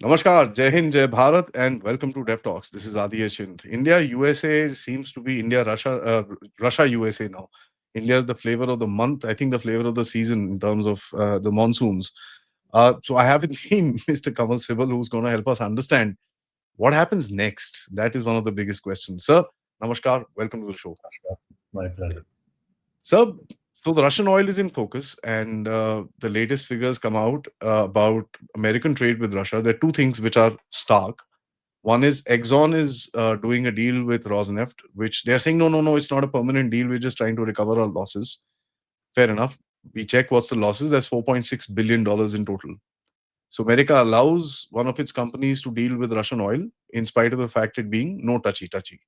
Namaskar, Jai Hind, Jai Bharat, and welcome to Dev Talks. This is Adi Yashint. India USA seems to be India Russia Russia USA now. India is the flavor of the month. I think the flavor of the season in terms of the monsoons. So I have with me Mr. Kanwal Sibal, who's going to help us understand what happens next. That is one of the biggest questions. Sir, Namaskar, welcome to the show. My pleasure. So, so the Russian oil is in focus, and the latest figures come out about American trade with Russia. There are two things which are stark. One is Exxon is doing a deal with Rosneft, which they are saying, no, no, no, it's not a permanent deal. We're just trying to recover our losses. Fair enough. We check what's the losses. That's $4.6 billion in total. So America allows one of its companies to deal with Russian oil in spite of the fact it being no touchy touchy.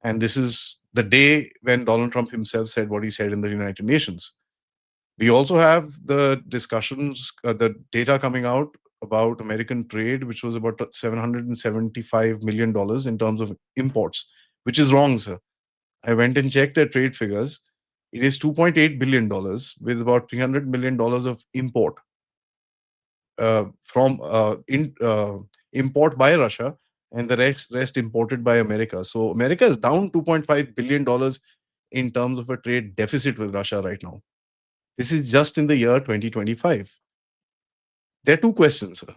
And this is the day when Donald Trump himself said what he said in the United Nations. We also have the discussions, the data coming out about American trade, which was about $775 million in terms of imports, which is wrong, sir. I went and checked their trade figures. It is $2.8 billion with about $300 million of import from import by Russia, and the rest imported by America. So America is down $2.5 billion in terms of a trade deficit with Russia right now. This is just in the year 2025. There are two questions, sir.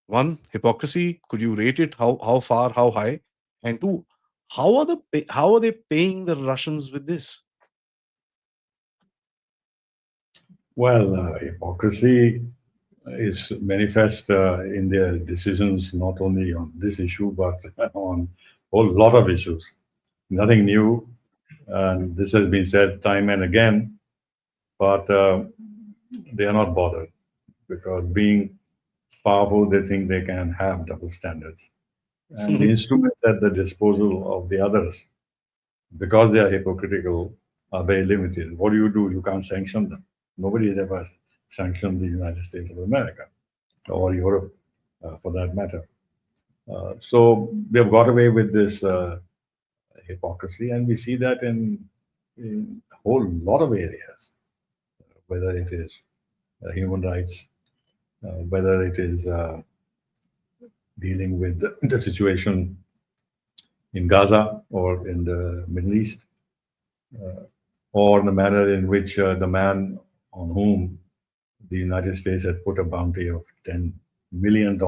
One, hypocrisy. Could you rate it? How far? How high? And two, how are they paying the Russians with this? Well, hypocrisy is manifest in their decisions not only on this issue but on a whole lot of issues. Nothing new, and this has been said time and again. But they are not bothered because being powerful, they think they can have double standards, and the instruments at the disposal of the others, because they are hypocritical, are very limited. What do? You can't sanction them. Nobody has ever sanctioned the United States of America or Europe, for that matter. So they've got away with this hypocrisy, and we see that in a whole lot of areas, whether it is human rights, whether it is dealing with the situation in Gaza or in the Middle East, or the manner in which the man on whom the United States had put a bounty of $10 million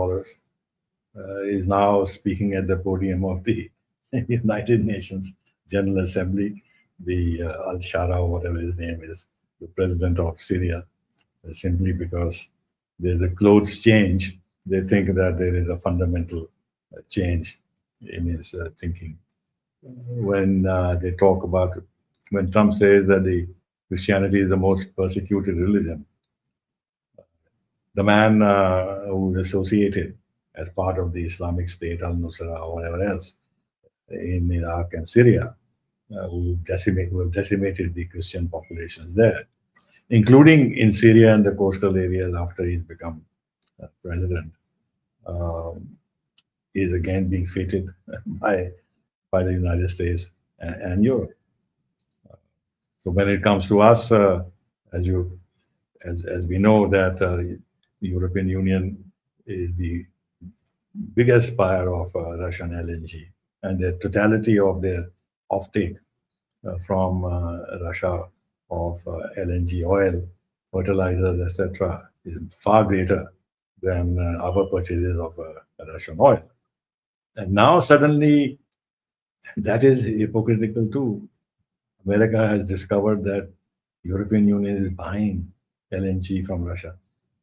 is now speaking at the podium of the United Nations General Assembly, the Al Shara, or whatever his name is, the president of Syria, simply because there's a clothes change. They think that there is a fundamental change in his thinking. When they talk about, when Trump says that the Christianity is the most persecuted religion, the man who is associated as part of the Islamic State, Al Nusra, or whatever else, in Iraq and Syria, who have decimated the Christian populations there, including in Syria and the coastal areas after he's become president, um, is again being feted by the United States and Europe. So when it comes to us, as you as we know that the European Union is the biggest buyer of Russian LNG, and the totality of their offtake from Russia of LNG oil, fertilizers, etc., is far greater than our purchases of Russian oil. And now suddenly that is hypocritical too. America has discovered that European Union is buying LNG from Russia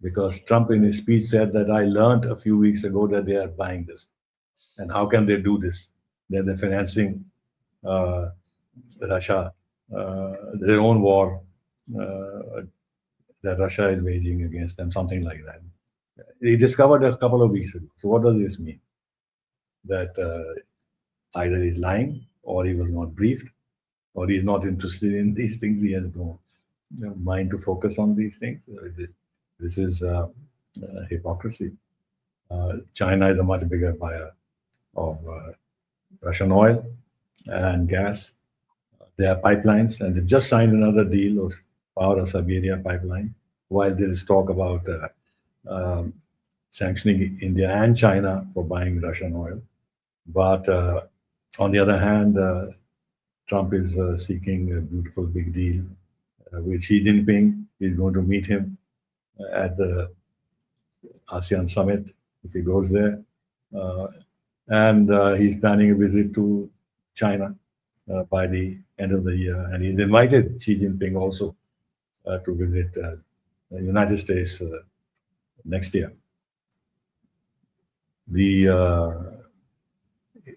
because Trump in his speech said that I learned a few weeks ago that they are buying this. And how can they do this? They're financing uh, Russia, their own war uh, that Russia is waging against them, something like that. He discovered a couple of weeks ago. So what does this mean? That either he's lying, or he was not briefed, or he's not interested in these things. He has no mind to focus on these things. This is hypocrisy. China is a much bigger buyer of Russian oil and gas. There are pipelines, and they've just signed another deal of power of Siberia pipeline. While there is talk about um, sanctioning India and China for buying Russian oil. But on the other hand, Trump is seeking a beautiful big deal with Xi Jinping. He's going to meet him at the ASEAN summit if he goes there. Uh, and he's planning a visit to China by the end of the year. And he's invited Xi Jinping also to visit the United States next year.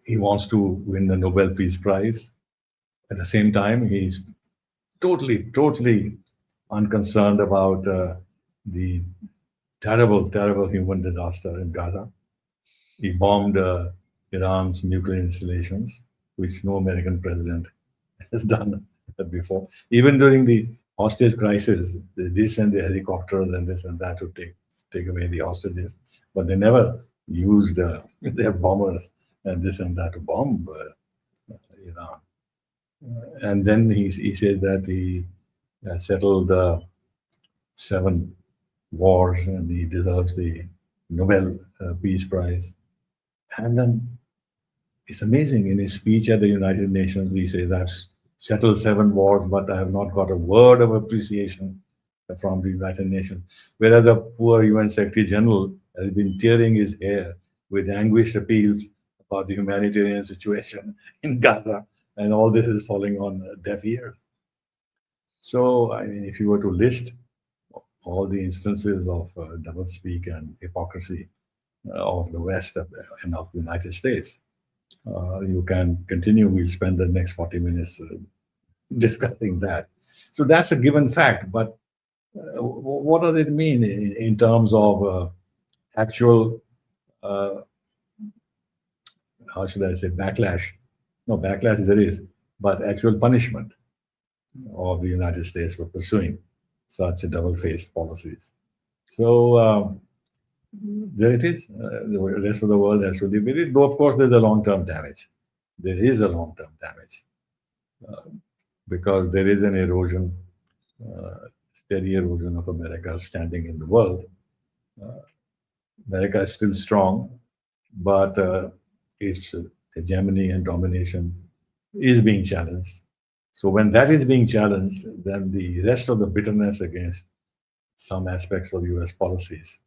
He wants to win the Nobel Peace Prize. At the same time, he's totally unconcerned about the terrible human disaster in Gaza. He bombed Iran's nuclear installations, which no American president has done before. Even during the hostage crisis, they did send the helicopters and this and that to take away the hostages, but they never used their bombers and this and that to bomb Iran. And then he said that he settled 7 wars and he deserves the Nobel Peace Prize. And then it's amazing. In his speech at the United Nations, he says, I've settled 7 wars, but I have not got a word of appreciation from the United Nations. Whereas the poor UN Secretary General has been tearing his hair with anguished appeals about the humanitarian situation in Gaza, and all this is falling on deaf ears. So, I mean, if you were to list all the instances of doublespeak and hypocrisy of the West and of the United States, you can continue. We'll spend the next 40 minutes discussing that. So that's a given fact. But what does it mean in terms of actual, how should I say, backlash? No, backlash there is, but actual punishment of the United States for pursuing such double-faced policies. So there it is. The rest of the world has to deal with it. Though, of course, there's a long-term damage. There is a long-term damage because there is an erosion, steady erosion of America's standing in the world. America is still strong, but its hegemony and domination is being challenged. So when that is being challenged, then the rest of the bitterness against some aspects of US policies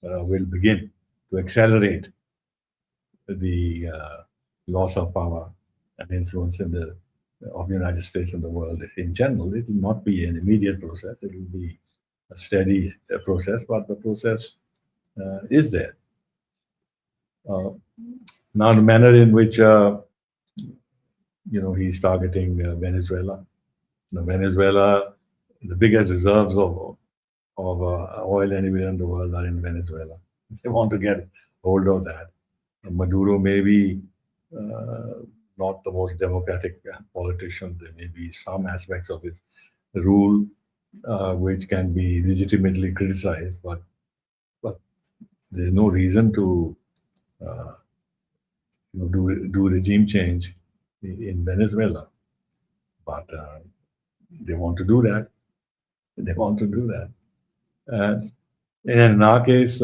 will begin to accelerate the loss of power and influence of the United States in the world in general. It will not be an immediate process. It will be a steady process, but the process is there. Now, the manner in which he's targeting Venezuela. Now, Venezuela, the biggest reserves of oil anywhere in the world are in Venezuela. They want to get hold of that. Maduro may be not the most democratic politician. There may be some aspects of his rule which can be legitimately criticized, but there's no reason to do regime change in Venezuela. But they want to do that. They want to do that. And in our case,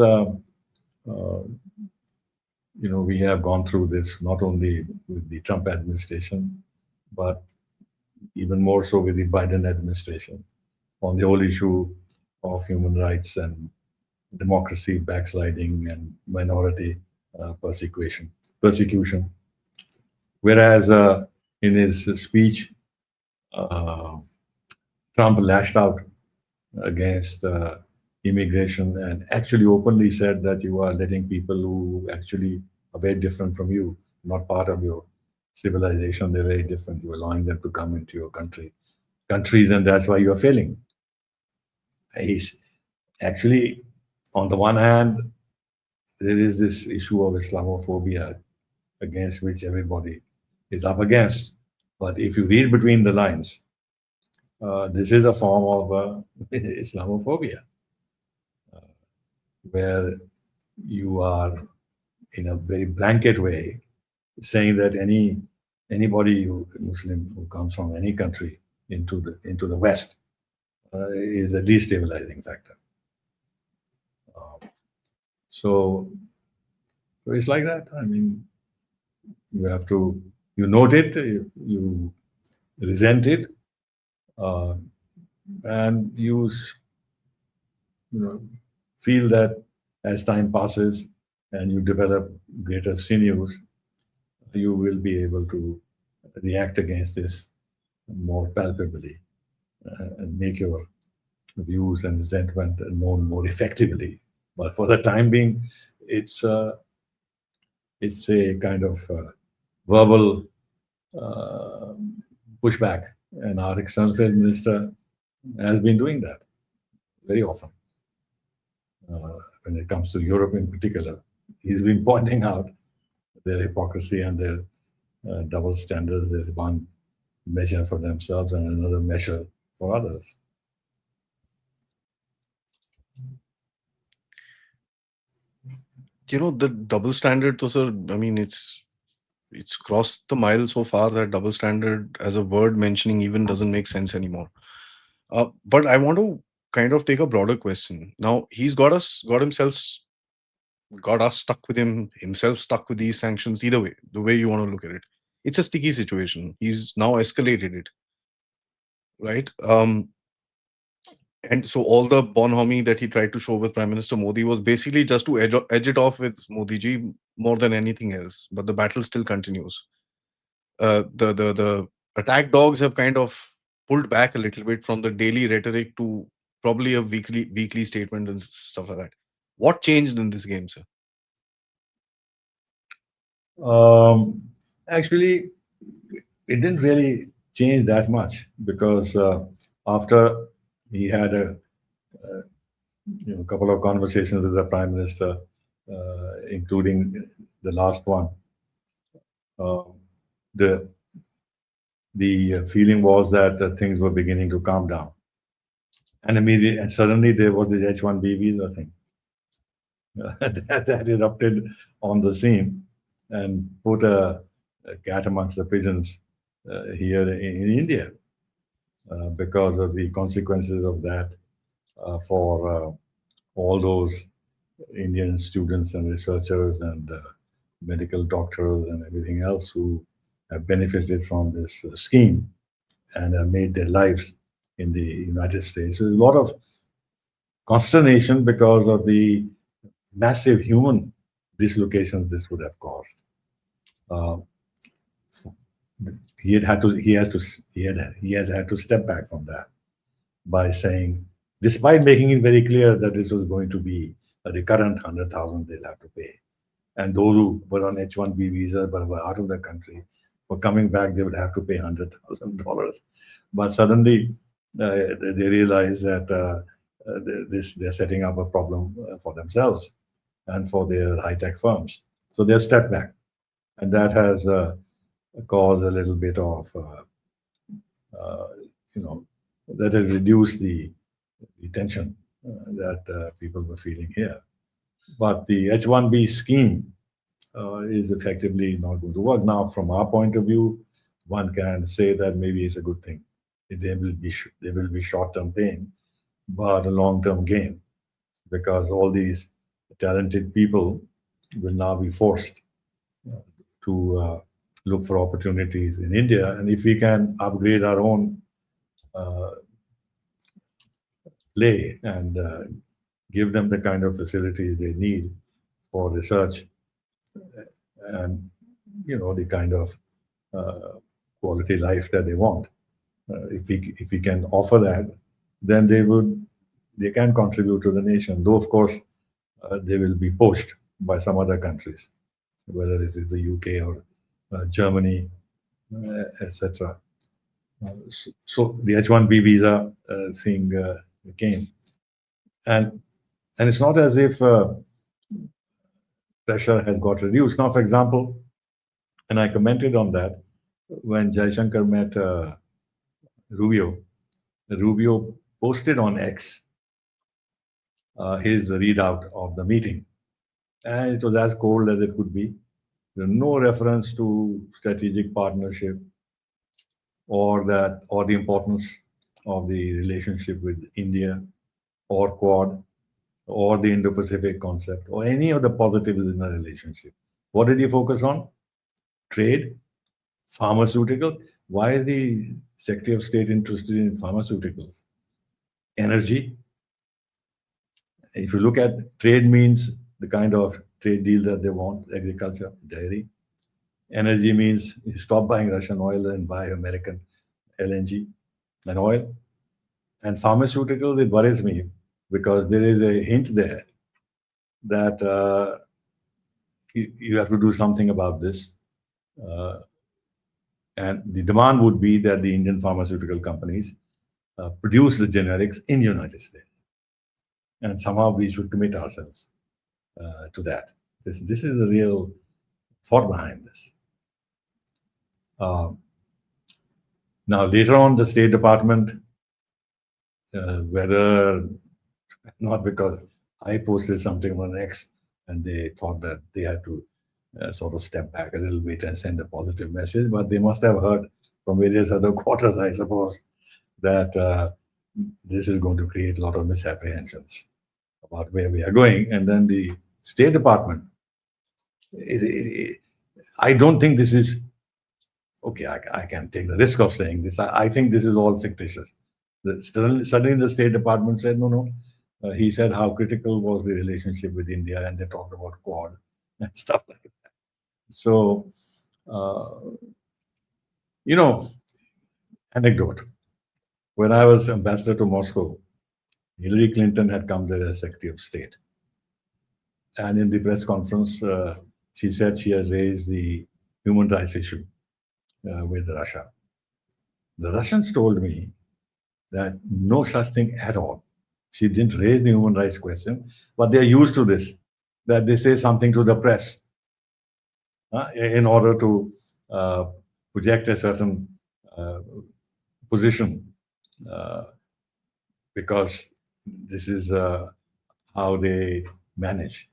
we have gone through this not only with the Trump administration, but even more so with the Biden administration on the whole issue of human rights and democracy backsliding and minority persecution. Whereas in his speech, Trump lashed out against immigration and actually openly said that you are letting people who actually are very different from you, not part of your civilization, they're very different. You're allowing them to come into your countries, and that's why you're failing. He's actually, on the one hand, there is this issue of Islamophobia against which everybody is up against. But if you read between the lines, this is a form of Islamophobia, where you are, in a very blanket way, saying that anybody Muslim who comes from any country into the West is a destabilizing factor. So, so it's like that. I mean, you have to, you note it, you resent it, uh, and you know, feel that as time passes and you develop greater sinews, you will be able to react against this more palpably and make your views and resentment known more effectively. But for the time being, it's it's a kind of verbal uh, pushback, and our external affairs minister has been doing that very often. When it comes to Europe in particular, he's been pointing out their hypocrisy and their double standards. There's one measure for themselves and another measure for others. The double standard, though, sir. I mean, it's crossed the mile so far that double standard as a word mentioning even doesn't make sense anymore. But I want to kind of take a broader question. Now he's got us stuck with himself stuck with these sanctions. Either way, the way you want to look at it, it's a sticky situation. He's now escalated it, right? And so all the bonhomie that he tried to show with Prime Minister Modi was basically just to edge it off with Modi ji more than anything else. But the battle still continues. The attack dogs have kind of pulled back a little bit from the daily rhetoric to probably a weekly statement and stuff like that. What changed in this game, sir? Um, Actually, it didn't really change that much because after he had a couple of conversations with the prime minister, including the last one, uh, the feeling was that things were beginning to calm down, and immediately and suddenly there was the H-1B visa thing that erupted on the scene and put a cat amongst the pigeons here in India because of the consequences of that for all those Indian students and researchers and medical doctors and everything else who have benefited from this scheme and have made their lives in the United States. So there's a lot of consternation because of the massive human dislocations this would have caused. Uh, he has had to step back from that by saying, despite making it very clear that this was going to be a recurrent 100,000 they'll have to pay, and those who were on H-1B visa but were out of the country, for coming back they would have to pay $100,000. But suddenly they realize that they're setting up a problem for themselves and for their high-tech firms. So they step back, and that has caused a little bit of uh, you know that has reduced the tension that people were feeling here. But the H-1B scheme is effectively not going to work. Now, from our point of view, one can say that maybe it's a good thing. There will be short-term pain, but a long-term gain, because all these talented people will now be forced to look for opportunities in India. And if we can upgrade our own uh, play and give them the kind of facilities they need for research and the kind of uh, quality life that they want. If we can offer that, then they can contribute to the nation. Though of course they will be poached by some other countries, whether it is the UK or Germany, etc. So the H-1B visa thing came, and it's not as if pressure has got reduced. Now, for example, and I commented on that when Jaishankar met Rubio. Rubio posted on X his readout of the meeting, and it was as cold as it could be. There was no reference to strategic partnership or the importance of the relationship with India or Quad. or the Indo-Pacific concept, or any of the positives in a relationship. What did he focus on? Trade, pharmaceutical. Why is the Secretary of State interested in pharmaceuticals? Energy. If you look at trade means the kind of trade deal that they want, agriculture, dairy. Energy means you stop buying Russian oil and buy American LNG and oil. And pharmaceuticals, it worries me because there is a hint there that you have to do something about this. Uh, and the demand would be that the Indian pharmaceutical companies produce the generics in the United States. And somehow we should commit ourselves to that. This is the real thought behind this. Uh, Now, later on, the State Department, whether not because I posted something on X and they thought that they had to sort of step back a little bit and send a positive message, but they must have heard from various other quarters, I suppose, that this is going to create a lot of misapprehensions about where we are going. And then the State Department, I don't think this is okay. I can take the risk of saying this. I think this is all fictitious. Suddenly, the State Department said, no, no. He said how critical was the relationship with India, and they talked about Quad and stuff like that. So, uh, you know, anecdote. When I was ambassador to Moscow, Hillary Clinton had come there as Secretary of State. And in the press conference, she said she has raised the human rights issue with Russia. The Russians told me that no such thing at all. She didn't raise the human rights question, but they're used to this, that they say something to the press in order to uh, project a certain uh, position, uh, because this is how they manage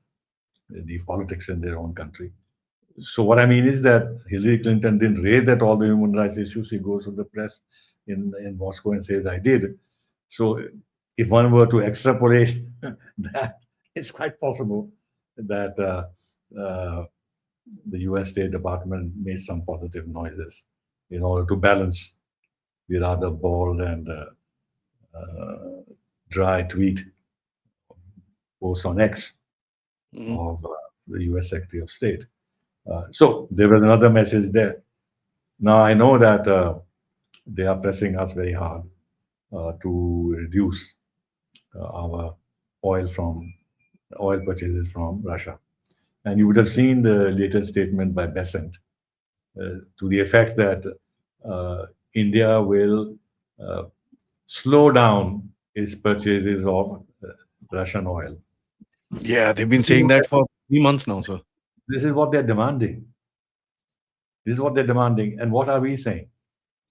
the politics in their own country. So what I mean is that Hillary Clinton didn't raise that all the human rights issues. She goes to the press in Moscow and says, I did. So if one were to extrapolate that, it's quite possible that the US State Department made some positive noises in order to balance the rather bold and uh, dry tweet post on X Mhm. of the US Secretary of State. So there was another message there. Now I know that they are pressing us very hard to reduce our oil from oil purchases from Russia. And you would have seen the latest statement by Besant to the effect that India will uh, slow down its purchases of Russian oil. Yeah, they've been This is saying what that for 3 months now, sir. this is what they're demanding. This is what they're demanding. And what are we saying?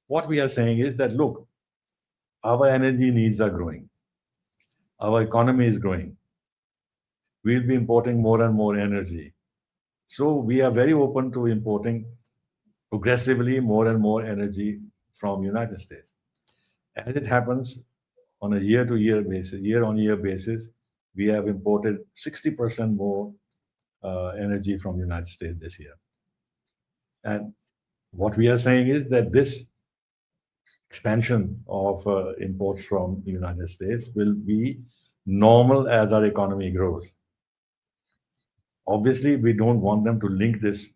What we are saying is that, look, our energy needs are growing. Our economy is growing. We'll be importing more and more energy. So we are very open to importing progressively more and more energy from United States. As it happens, on a year-to-year basis, year-on-year basis, we have imported 60% more energy from the United States this year. And what we are saying is that this expansion of imports from the United States will be normal as our economy grows. Obviously, we don't want them to link this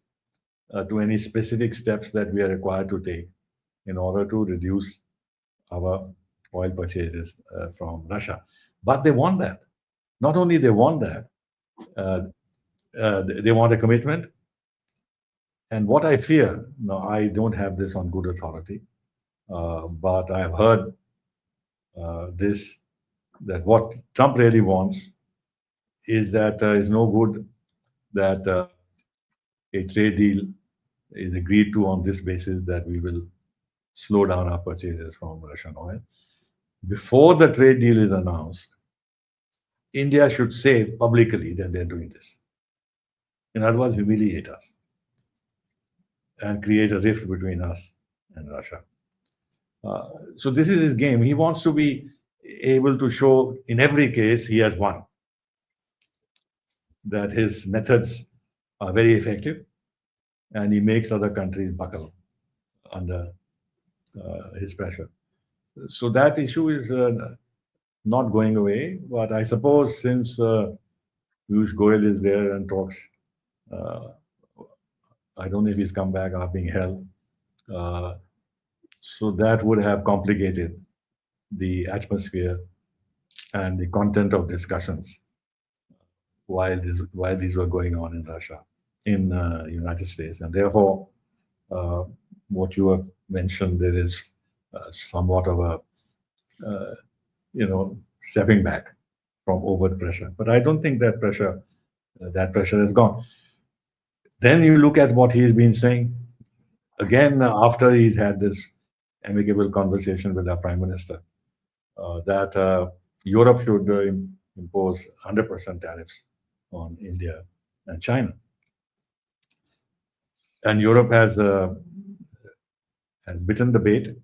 to any specific steps that we are required to take in order to reduce our oil purchases from Russia. But they want that. Not only they want that, uh, they want a commitment. And what I fear, now I don't have this on good authority, but I have heard this, that what Trump really wants is that it's no good that a trade deal is agreed to on this basis that we will slow down our purchases from Russian oil. Before the trade deal is announced, India should say publicly that they're doing this. In other words, humiliate us and create a rift between us and Russia. So this is his game. He wants to be able to show in every case he has won. that his methods are very effective, and he makes other countries buckle under his pressure. So that issue is not going away. But I suppose since Piyush Goyal is there and talks, uh, I don't know if he's come back or being held. Uh, so that would have complicated the atmosphere and the content of discussions while these were going on in Russia, in United States, and therefore, uh, what you have mentioned, there is somewhat of a uh, stepping back from overt pressure. But I don't think that pressure has gone. Then you look at what he's been saying again after he's had this amicable conversation with our prime minister that Europe should impose 100% tariffs on India and China. And Europe has bitten the bait,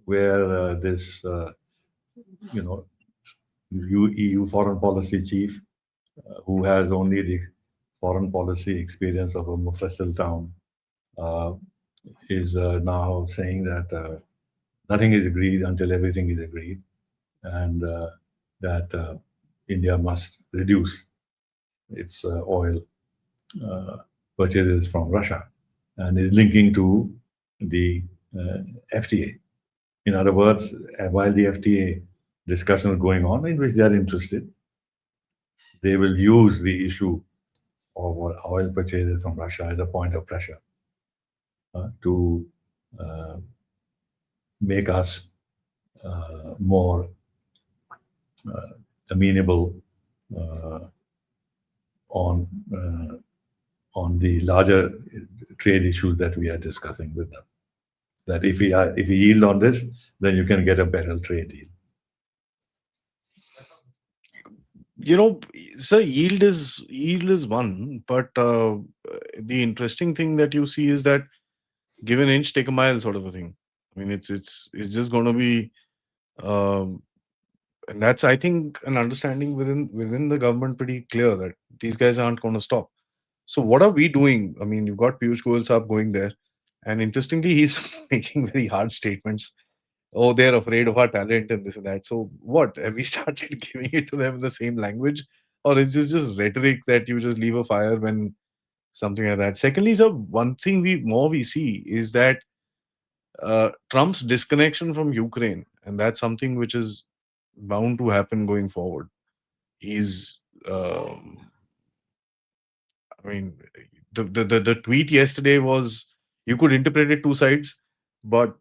where this you know EU foreign policy chief, who has only the foreign policy experience of a Mufassil town, uh, is now saying that nothing is agreed until everything is agreed, and that India must reduce its oil uh, purchases from Russia, and is linking to the uh, FTA. In other words, while the FTA discussion is going on, in which they are interested, they will use the issue of oil purchases from Russia as a point of pressure to uh, make us more amenable uh, on on the larger trade issues that we are discussing with them. That if we yield on this, then you can get a better trade deal. You know, so yield is one, but the interesting thing that you see is that give an inch, take a mile, sort of a thing. I mean, it's just going to be, um, and that's, I think, an understanding within the government pretty clear that these guys aren't going to stop. So what are we doing? I mean, you've got Piyush Goyal Saab going there, and interestingly, he's making very hard statements. Oh, they're afraid of our talent and this and that. So what? Have we started giving it to them in the same language? Or is this just rhetoric that you just leave a fire when something like that? Secondly, so one thing we see is that Trump's disconnection from Ukraine, and that's something which is bound to happen going forward. He's, I mean, the tweet yesterday was, you could interpret it two sides, but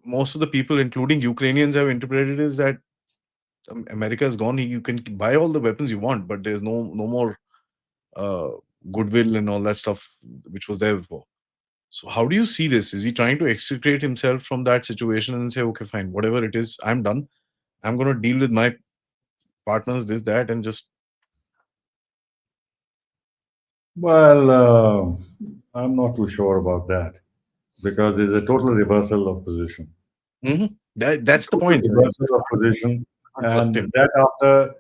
most of the people, including Ukrainians, have interpreted it as that America is gone. You can buy all the weapons you want, but there's no more uh, goodwill and all that stuff which was there before. So how do you see this? Is he trying to extricate himself from that situation and say, okay, fine, whatever it is, I'm done. I'm going to deal with my partners, this, that, and just. Well, I'm not too sure about that because there's a total reversal of position. Mhm. That's the Total point. I reversal just of position, can't trust and him. that after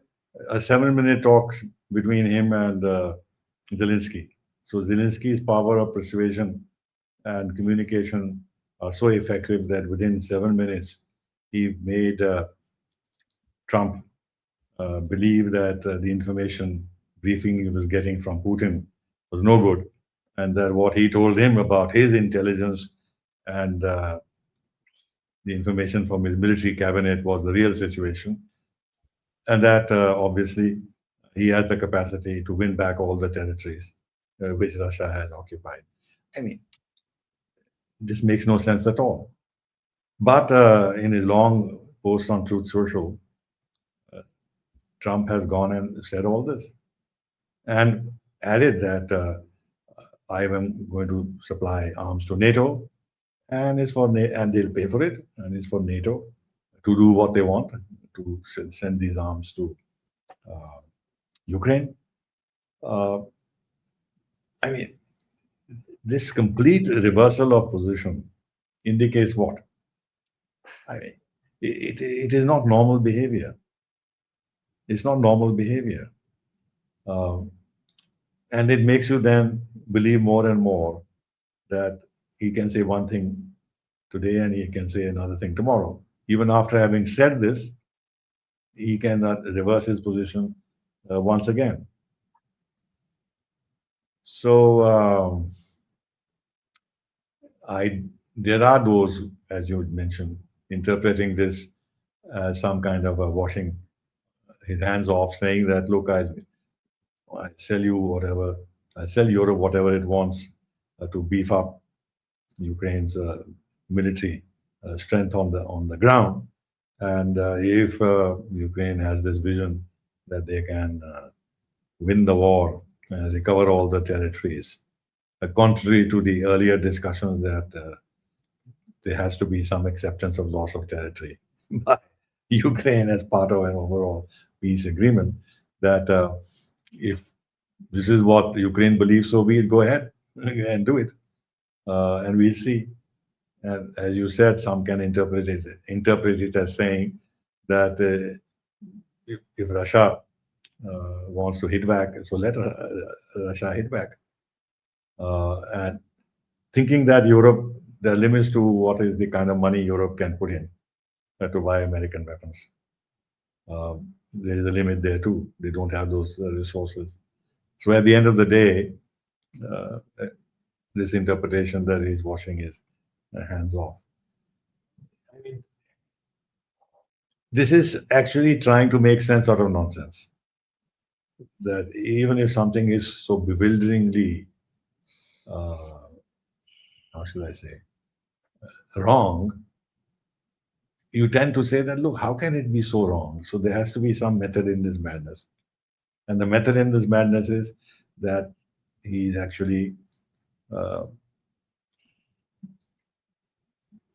a 7-minute talk between him and Zelensky. So Zelensky's power of persuasion and communication are so effective that within 7 minutes he made Trump believe that the information briefing he was getting from Putin was no good, and that what he told him about his intelligence and the information from his military cabinet was the real situation, and that obviously he has the capacity to win back all the territories which Russia has occupied. I mean, this makes no sense at all. But in a long post on Truth Social, Trump has gone and said all this and added that I am going to supply arms to NATO, and and they'll pay for it, and it's for NATO to do what they want to send these arms to uh, Ukraine. Uh, I mean, this complete reversal of position indicates what? I mean, it is not normal behavior. It's not normal behavior. Um, And it makes you then believe more and more that he can say one thing today and he can say another thing tomorrow. Even after having said this, he can reverse his position once again. So I there are those, as you mentioned, interpreting this as some kind of a washing his hands off, saying that look, I sell you whatever, I sell Europe whatever it wants to beef up Ukraine's military strength on the ground. And if Ukraine has this vision that they can win the war and recover all the territories, contrary to the earlier discussions that there has to be some acceptance of loss of territory by Ukraine as part of an overall peace agreement, that if this is what Ukraine believes, so be it, go ahead and do it. And we'll see. And as you said, some can interpret it as saying that if Russia wants to hit back, so let Russia hit back. And thinking that Europe, there are limits to what is the kind of money Europe can put in to buy American weapons. There is a limit there too. They don't have those resources. So at the end of the day, uh, this interpretation that he's washing his hands off. I mean, this is actually trying to make sense out of nonsense. That even if something is so bewilderingly, uh, how should I say, wrong, you tend to say that, look, how can it be so wrong? So there has to be some method in this madness. And the method in this madness is that he's actually, uh,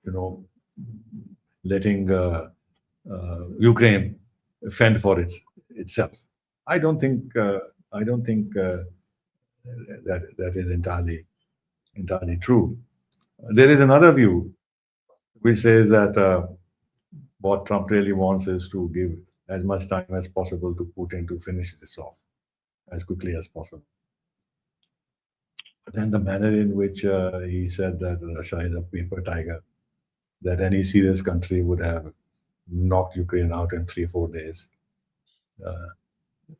you know, letting Ukraine fend for itself. I don't think. I don't think that is entirely true. There is another view which says that what Trump really wants is to give as much time as possible to Putin to finish this off as quickly as possible. But then the manner in which he said that Russia is a paper tiger, that any serious country would have knocked Ukraine out in 3 4 days, uh,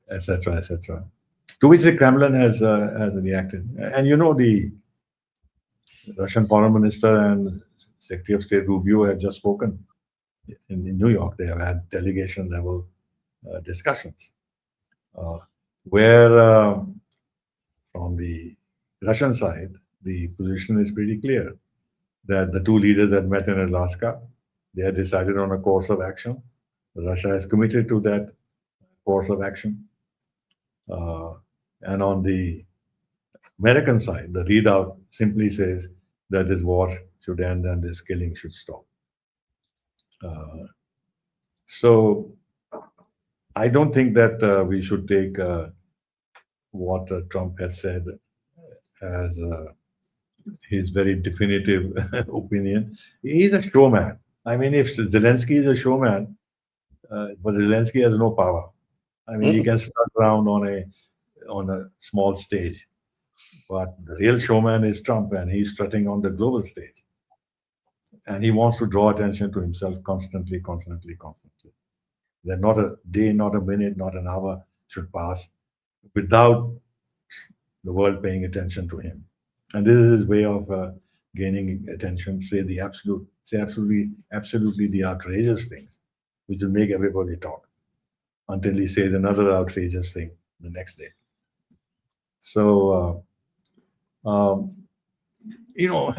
etc., etc. To which the Kremlin has reacted, and the Russian Foreign Minister and Secretary of State Rubio have just spoken in New York. They have had delegation level discussions uh, where, from the Russian side, the position is pretty clear that the two leaders had met in Alaska. They had decided on a course of action. Russia is committed to that course of action. Uh, and on the American side, the readout simply says that this war should end and this killing should stop. Uh, so I don't think that we should take what Trump has said as his very definitive opinion. He's a showman. I mean, if Zelensky is a showman, but Zelensky has no power. I mean, he Mm. can strut around on a small stage, but the real showman is Trump, and he's strutting on the global stage, and he wants to draw attention to himself constantly, constantly, constantly. That not a day, not a minute, not an hour should pass without the world paying attention to him. And this is his way of gaining attention. Say absolutely the outrageous things, which will make everybody talk until he says another outrageous thing the next day. So, you know,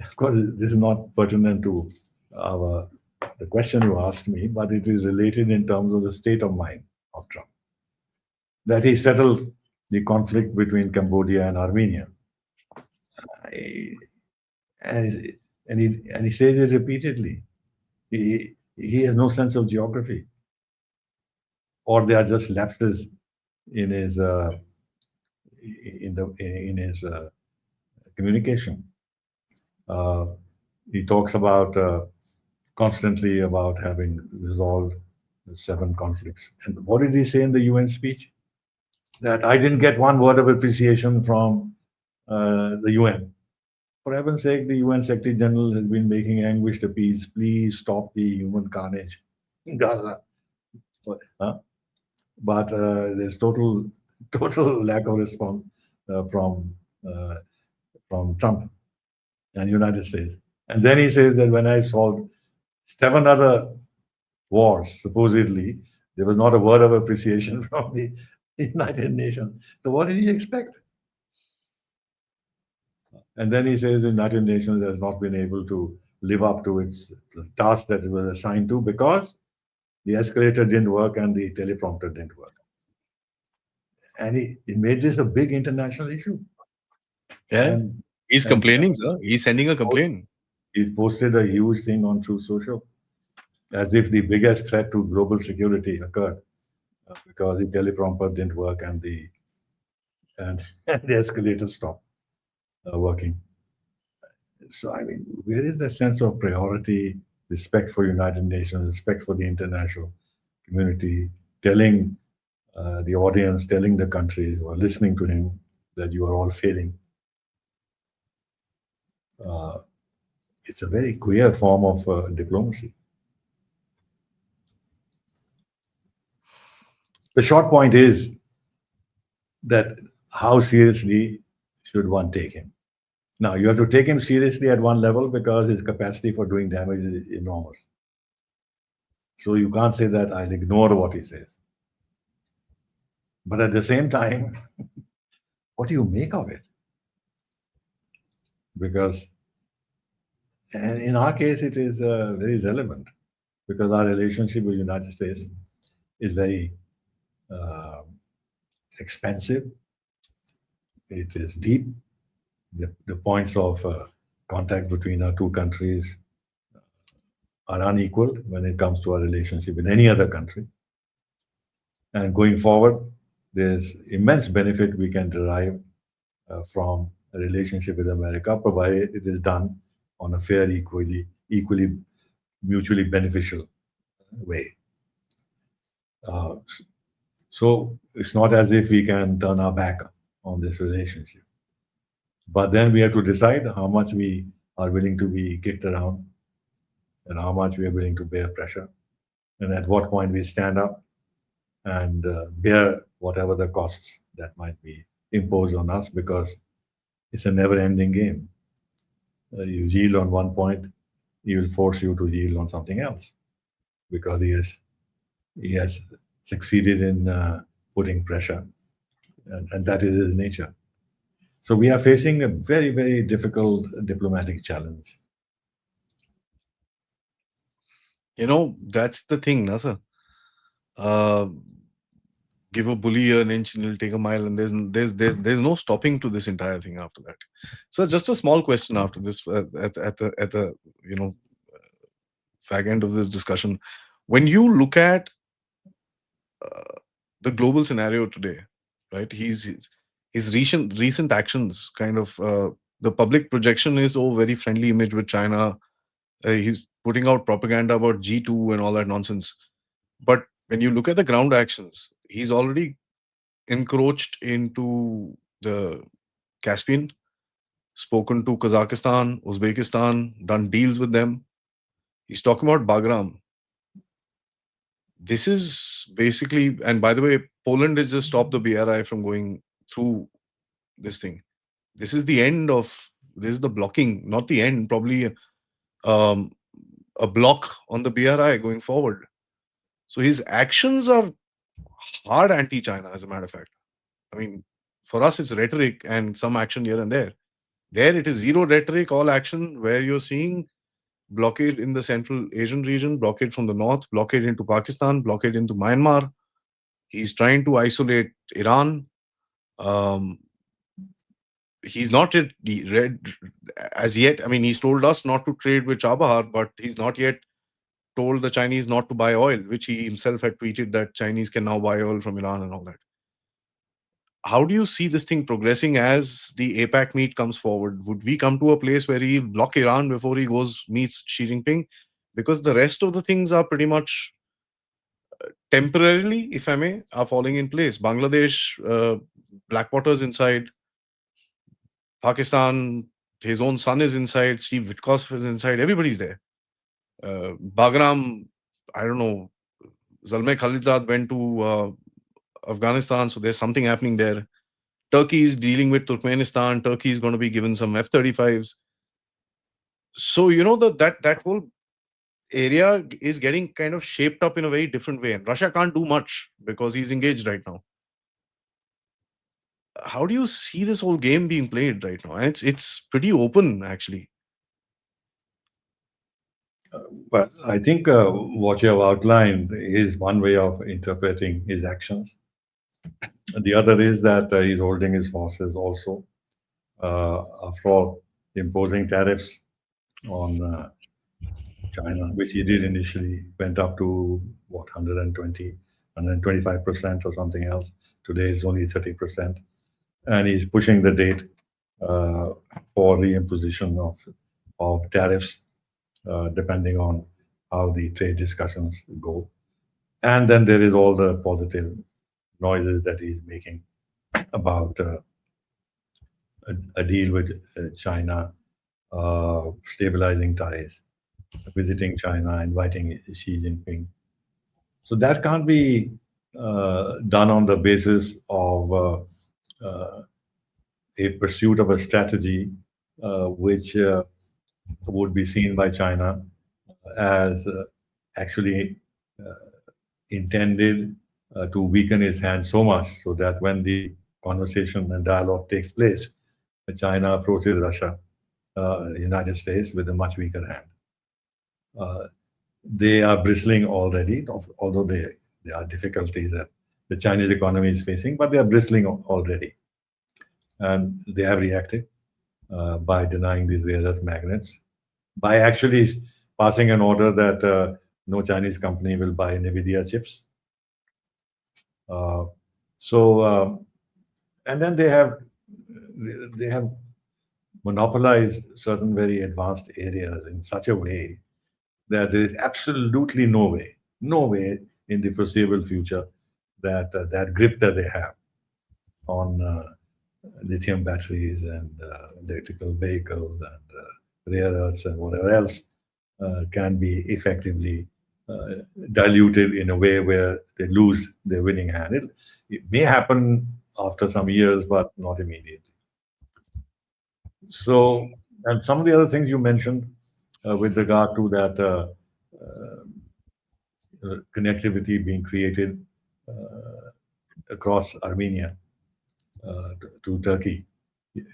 of course, this is not pertinent to our the question you asked me, but it is related in terms of the state of mind of Trump. That he settled the conflict between Cambodia and Armenia. I- and, and he says it repeatedly. He has no sense of geography, or they are just lapses in his communication. Uh, he talks about constantly about having resolved the 7 conflicts. And what did he say in the UN speech? that I didn't get one word of appreciation from the UN. For heaven's sake, the UN Secretary General has been making anguished appeals. Please stop the human carnage in Gaza. Huh? But there's total lack of response uh, from uh, from Trump and United States. And then he says that when I solved seven other wars, supposedly, there was not a word of appreciation from the United Nations. So what did he expect? And then he says the United Nations has not been able to live up to its task that it was assigned to because the escalator didn't work and the teleprompter didn't work. And he made this a big international issue. Yeah. And He's and complaining, sir. He's sending a complaint. he posted a huge thing on Truth Social as if the biggest threat to global security occurred because the teleprompter didn't work and and the escalator stopped working. So I mean, where is the sense of priority, respect for United Nations, respect for the international community, telling the audience, telling the countries who are listening to him that you are all failing? Uh, it's a very queer form of diplomacy. The short point is that how seriously should one take him? Now, you have to take him seriously at one level because his capacity for doing damage is enormous. So you can't say that I'll ignore what he says. But at the same time, what do you make of it? Because and in our case, it is very relevant because our relationship with the United States is very uh, expensive. It is deep. The points of contact between our two countries are unequal when it comes to our relationship with any other country. And going forward, there's immense benefit we can derive from a relationship with America, provided it is done on a fair, equally mutually beneficial way. Uh, so it's not as if we can turn our back on this relationship. But then we have to decide how much we are willing to be kicked around and how much we are willing to bear pressure, and at what point we stand up and bear whatever the costs that might be imposed on us because it's a never ending game. You yield on one point, he will force you to yield on something else because he has succeeded in putting pressure, and that is his nature. So we are facing a very difficult diplomatic challenge. That's the thing, na, sir. Uh, Give a bully an inch and he'll take a mile, and there's no stopping to this entire thing after that. So just a small question after this, at the you know fag end of this discussion. When you look at the global scenario today, right? His recent actions kind of the public projection is, oh, very friendly image with China. He's putting out propaganda about G2 and all that nonsense. But when you look at the ground actions, he's already encroached into the Caspian, spoken to Kazakhstan, Uzbekistan, done deals with them. He's talking about Bagram. This is basically, and by the way, Poland has just stopped the BRI from going through this thing. This is the end of this is the blocking, not the end, probably um, a block on the BRI going forward. So his actions are hard anti-China, as a matter of fact. I mean, for us, it's rhetoric and some action here and there. There, it is zero rhetoric, all action, where you're seeing blockade in the Central Asian region, blockade from the north, blockade into Pakistan, blockade into Myanmar. He's trying to isolate Iran. Um, he's not yet read as yet. I mean, he's told us not to trade with Chabahar, but he's not yet told the Chinese not to buy oil, which he himself had tweeted that Chinese can now buy oil from Iran and all that. How do you see this thing progressing as the APAC meet comes forward? Would we come to a place where he block Iran before he goes meets Xi Jinping? Because the rest of the things are pretty much temporarily, if I may, are falling in place. Bangladesh, Blackwater's inside. Pakistan, his own son is inside. Steve Witkoff is inside. Everybody's there. Bagram, I don't know. Zalmay Khalilzad went to Afghanistan, so there's something happening there. Turkey is dealing with Turkmenistan. Turkey is going to be given some F-35s. So that whole area is getting kind of shaped up in a very different way, and Russia can't do much because he's engaged right now. How do you see this whole game being played right now? And it's pretty open, actually. Well, I think what you have outlined is one way of interpreting his actions. The other is that he's holding his horses also. After all, imposing tariffs on China, which he did initially, went up to what, 120, 125% or something else. Today it's only 30%. And he's pushing the date uh, for reimposition of tariffs, depending on how the trade discussions go. And then there is all the positive noises that he's making about a deal with China, stabilizing ties, visiting China, inviting Xi Jinping. So that can't be done on the basis of a pursuit of a strategy which would be seen by China as actually intended to weaken its hand so much so that when the conversation and dialogue takes place, China approaches Russia, United States with a much weaker hand. Uh, they are bristling already, although there are difficulties that the Chinese economy is facing, but they are bristling already. And they have reacted by denying these rare earth magnets, by actually passing an order that no Chinese company will buy NVIDIA chips. Uh, so, and then they have monopolized certain very advanced areas in such a way that there is absolutely no way in the foreseeable future that that grip that they have on lithium batteries and electrical vehicles and rare earths and whatever else can be effectively diluted in a way where they lose their winning hand. It may happen after some years, but not immediately. So, and some of the other things you mentioned with regard to that connectivity being created across Armenia to Turkey,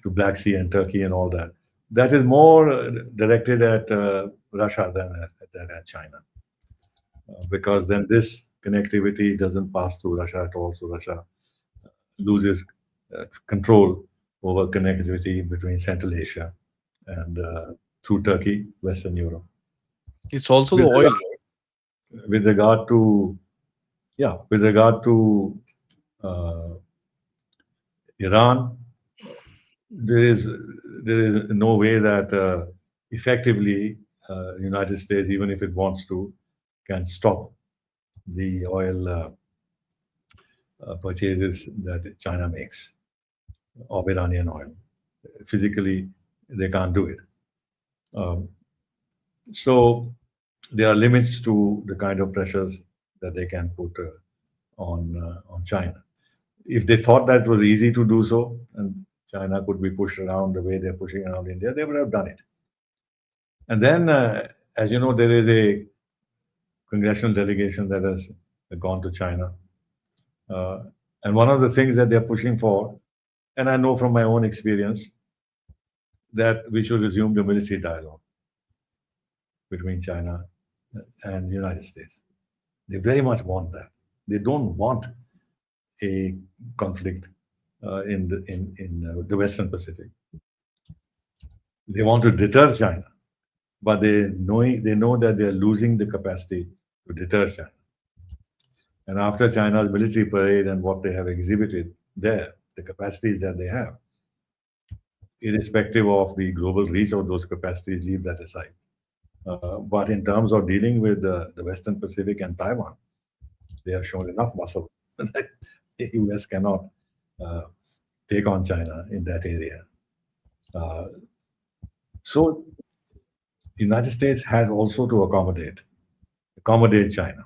to Black Sea and Turkey and all that. That is more directed at Russia than at China, because then this connectivity doesn't pass through Russia at all. So Russia loses control over connectivity between Central Asia and through Turkey, Western Europe. It's also the With oil. regard, with regard to yeah, with regard to uh, Iran, there is there is no way that effectively United States, even if it wants to, can stop the oil purchases that China makes of Iranian oil. Physically, they can't do it. Um, so there are limits to the kind of pressures that they can put on China. If they thought that was easy to do so, and China could be pushed around the way they're pushing around India, they would have done it. And then, as you know, there is a congressional delegation that has gone to China. Uh, and one of the things that they're pushing for, and I know from my own experience, that we should resume the military dialogue between China and the United States. They very much want that. They don't want a conflict in the Western Pacific. They want to deter China, but they know that they are losing the capacity to deter China. And after China's military parade and what they have exhibited there, the capacities that they have, irrespective of the global reach of those capacities, leave that aside. But in terms of dealing with the Western Pacific and Taiwan, They have shown enough muscle that the US cannot uh, take on China in that area. Uh, so the United States has also to accommodate China.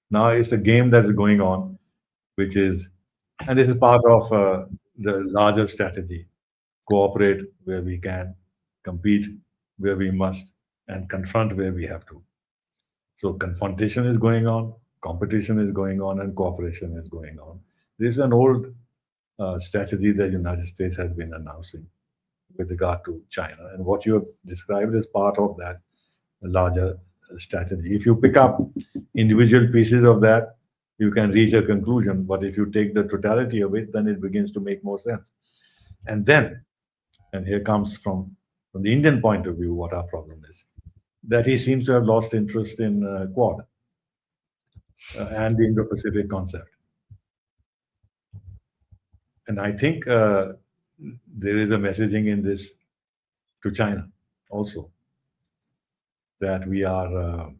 Now it's a game that is going on, which is, and this is part of the larger strategy: cooperate where we can, compete where we must, and confront where we have to. So confrontation is going on, competition is going on, and cooperation is going on. This is an old strategy that the United States has been announcing with regard to China. And what you have described is part of that larger strategy. If you pick up individual pieces of that, you can reach a conclusion. But if you take the totality of it, then it begins to make more sense. And then, and here comes from the Indian point of view, what our problem is that he seems to have lost interest in Quad and the Indo Pacific concept. And I think there is a messaging in this to China also that we are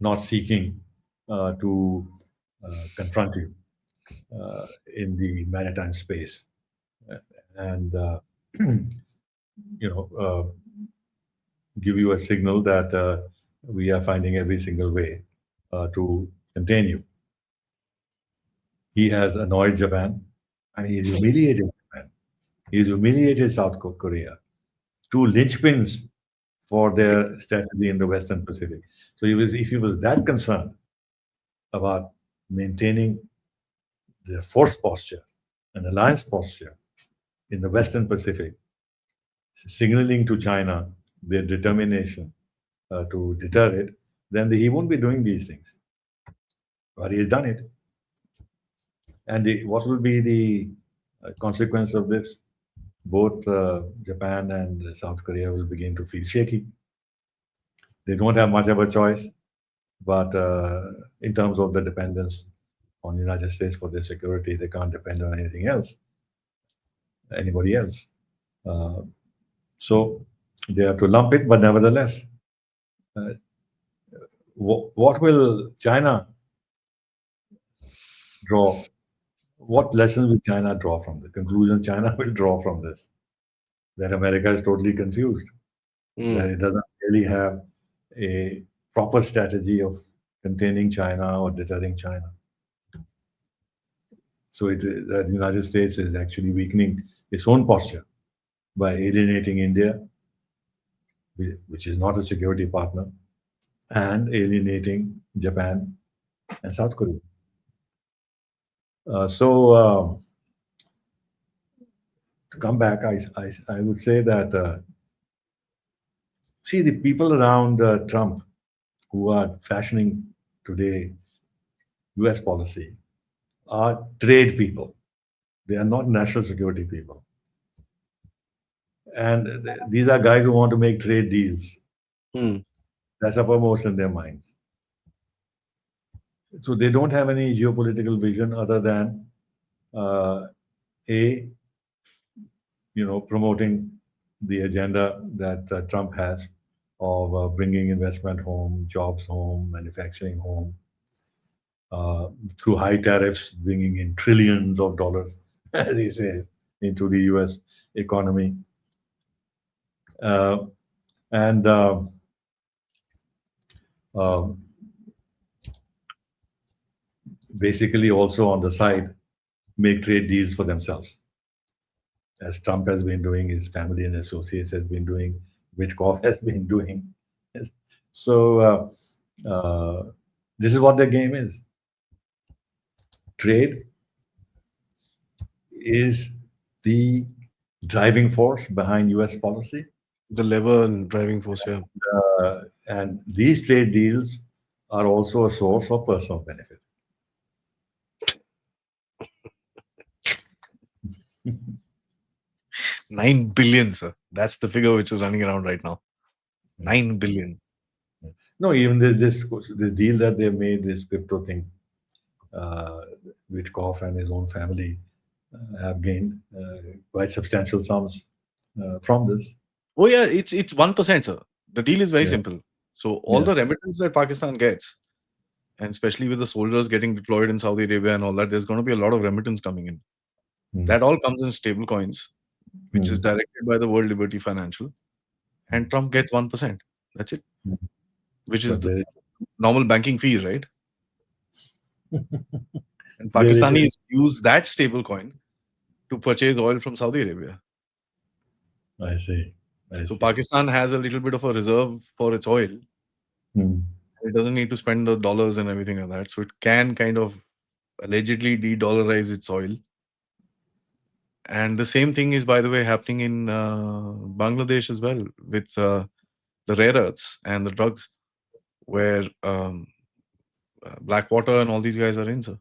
not seeking to confront you in the maritime space, and you know give you a signal that we are finding every single way to contain you. He has annoyed Japan, and he's humiliated Japan. He's humiliated South Korea, two linchpins for their strategy in the Western Pacific. So if he was that concerned about maintaining their force posture and alliance posture in the Western Pacific, signaling to China their determination to deter it, then he won't be doing these things. But he has done it. And what will be the consequence of this? Both Japan and South Korea will begin to feel shaky. They don't have much of a choice, but in terms of the dependence on the United States for their security, they can't depend on anything else, anybody else. Uh, so they have to lump it, but nevertheless, uh, what will China draw? What lessons will China draw from the conclusion China will draw from this? That America is totally confused, that it doesn't really have a proper strategy of containing China or deterring China. So the United States is actually weakening its own posture by alienating India, which is not a security partner, and alienating Japan and South Korea. So to come back, I would say that see the people around Trump who are fashioning today U.S. policy are trade people. They are not national security people. And these are guys who want to make trade deals. That's uppermost in their minds. So they don't have any geopolitical vision other than a promoting the agenda that Trump has of bringing investment home, jobs home, manufacturing home, through high tariffs, bringing in trillions of dollars, as he says, into the U.S. economy. And basically also on the side, make trade deals for themselves. As Trump has been doing, his family and associates has been doing, Witkoff has been doing. So this is what their game is. Trade is the driving force behind U.S. policy. The lever and driving force, yeah. And these trade deals are also a source of personal benefit. 9 billion, sir. That's the figure which is running around right now. 9 billion. No, even the deal that they made, this crypto thing, Witkoff and his own family have gained quite substantial sums from this. Oh yeah, it's 1%, sir. The deal is very Yeah. simple. So all Yeah. the remittance that Pakistan gets, and especially with the soldiers getting deployed in Saudi Arabia and all that, there's going to be a lot of remittance coming in. Mm. That all comes in stable coins, which is Mm. directed by the World Liberty Financial, and Trump gets 1%. That's it, Mm. which is But the normal banking fee, right? And there is, Pakistanis use that stable coin to purchase oil from Saudi Arabia. I see, I So see. Pakistan has a little bit of a reserve for its oil. Mm. It doesn't need to spend the dollars and everything like that. So it can kind of allegedly de-dollarize its oil. And the same thing is, by the way, happening in Bangladesh as well with the rare earths and the drugs, where Blackwater and all these guys are in, sir.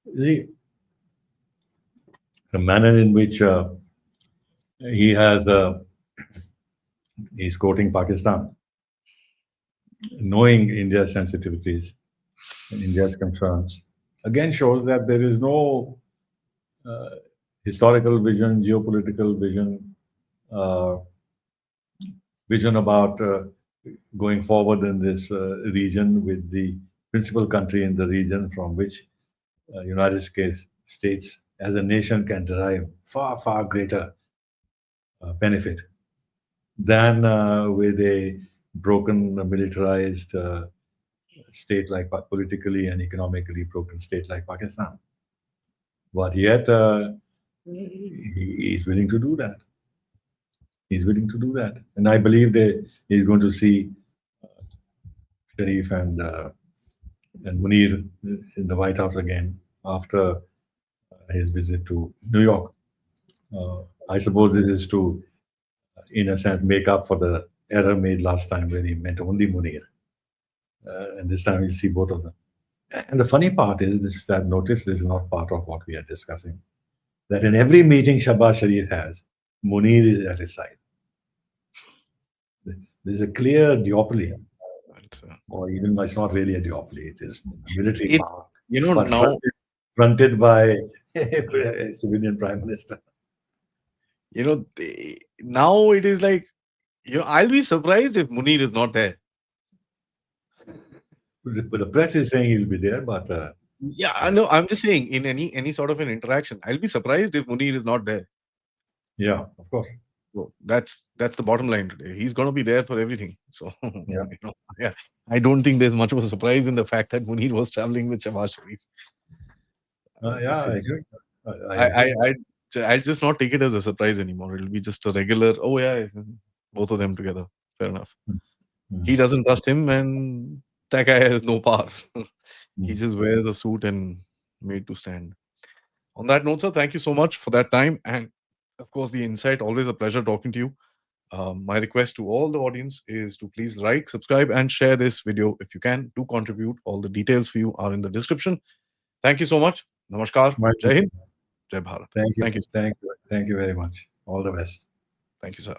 The, the manner in which he has, he's quoting Pakistan, knowing India's sensitivities and India's concerns, again shows that there is no uh, historical vision, geopolitical vision, uh, vision about going forward in this region with the principal country in the region from which United States as a nation can derive far, far greater benefit than with a broken, militarized state like politically and economically broken state like Pakistan. But yet, he is willing to do that. He's willing to do that, and I believe that he's going to see Sharif and Munir in the White House again after his visit to New York. I suppose this is to, in a sense, make up for the error made last time where he meant only Munir. And this time we'll see both of them. And the funny part is, this I've noticed this is not part of what we are discussing, that in every meeting Shabazz Sharif has, Munir is at his side. There's a clear duopoly, Right, or even it's not really a duopoly, it is military it's power, but now fronted by a civilian prime minister. now it is like, I'll be surprised if Munir is not there. But the press is saying he'll be there, but Yeah, I uh, know. I'm just saying, in any sort of an interaction, I'll be surprised if Munir is not there. yeah, of course. So that's the bottom line today. He's going to be there for everything. So Yeah, yeah, I don't think there's much of a surprise in the fact that Munir was traveling with Shahbaz Sharif. yeah, I It's agree. I I agree. I'll just not take it as a surprise anymore. It'll be just a regular. Oh yeah, both of them together. Fair enough. Mm, mm, He doesn't trust him, and that guy has no power. He mm. just wears a suit and made to stand. On that note, sir, thank you so much for that time and, of course, the insight. Always a pleasure talking to you. My request to all the audience is to please like, subscribe, and share this video if you can. Do contribute. All the details for you are in the description. Thank you so much. Namaskar. My Jai pleasure. Hind. Jai Bharat. Thank you, Thank you. thank you, thank you very much. All the best. Thank you, sir.